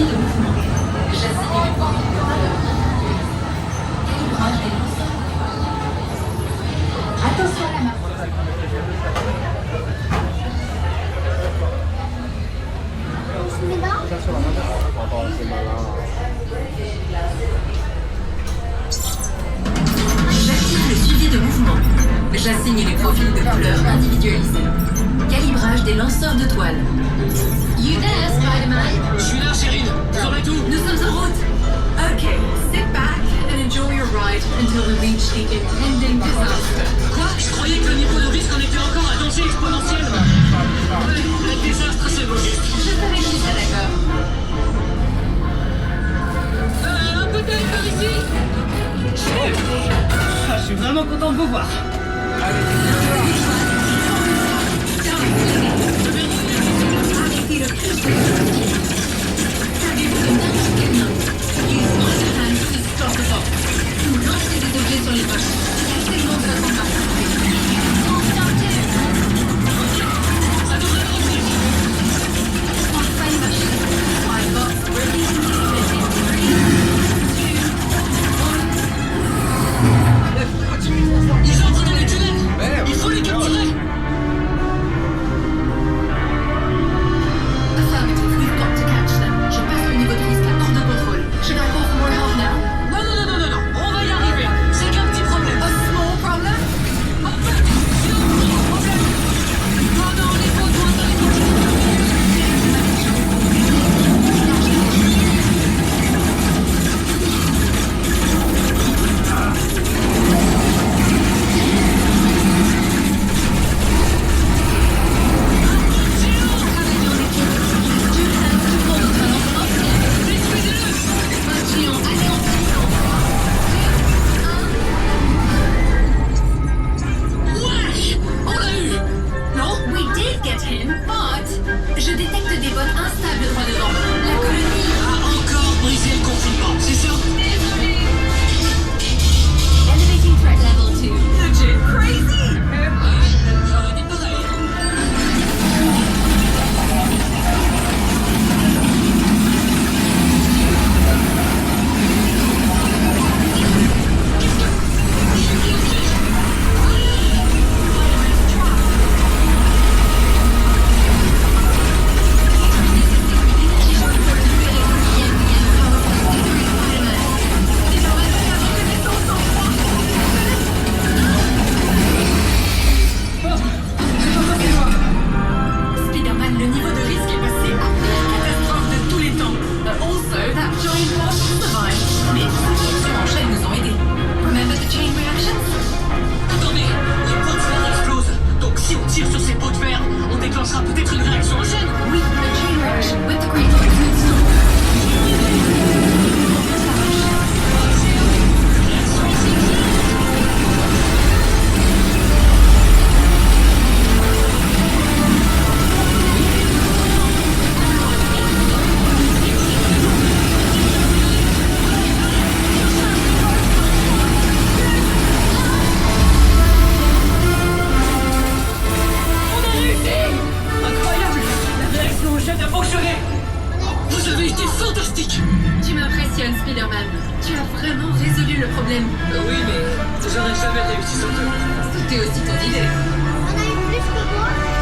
de mouvement. J'assigne les points de valeur. Calibrage des lanceurs. Attention à la main. J'active le suivi de mouvement. J'assigne les profils de couleurs individualisés. Calibrage des lanceurs de toile. You there, Spider-Man? Je suis là, Chérine. Vous aurez tout. Nous sommes en route. Okay, sit back and enjoy your ride until we reach the impending disaster. Quoi? Je croyais que le niveau de risque en était encore à danger exponentiel. Ouais, le désastre, c'est beau. Je savais que tu serais d'accord. Un peu d'aide par ici. Je suis vraiment content de vous voir. Lancez des objets sur les poches. C'est le segment de votre embarque. Ça devrait avancer. Enfin une machine. Five box ready. Ils entrent dans les tunnels. Il faut les capturer. Affirmative, we've got to catch them. Je passe le niveau de risque hors de contrôle. Should I call for more help now? Non. On va y arriver. C'est qu'un petit problème. A small problem? Enfin, c'est un gros problème. Oh non, les pots doivent dans les Je détecte des bottes instables droit devant. La colonie a encore brisé le confinement, c'est ça? Désolé. Elevating threat level 2. Legit crazy. J'aurais dit pareil. Spider-Man, le niveau de risque est passé à pire catastrophe de tous les temps. Also, that giant monster survived. Mais ces réactions en chaîne nous ont aidés. Remember the chain reactions? Attendez, les pots de fer explosent. Donc si on tire sur ces pots de fer, on déclenchera peut-être une réaction en chaîne. Oui, the chain reaction with the great toxins. On a réussi! Incroyable! La réaction en chaîne a fonctionné! Vous avez été fantastique! Tu m'impressionnes, Spider-Man. Tu as vraiment résolu le problème. Oui, mais j'aurais jamais réussi sans toi. C'était aussi ton idée. On a eu plus que toi.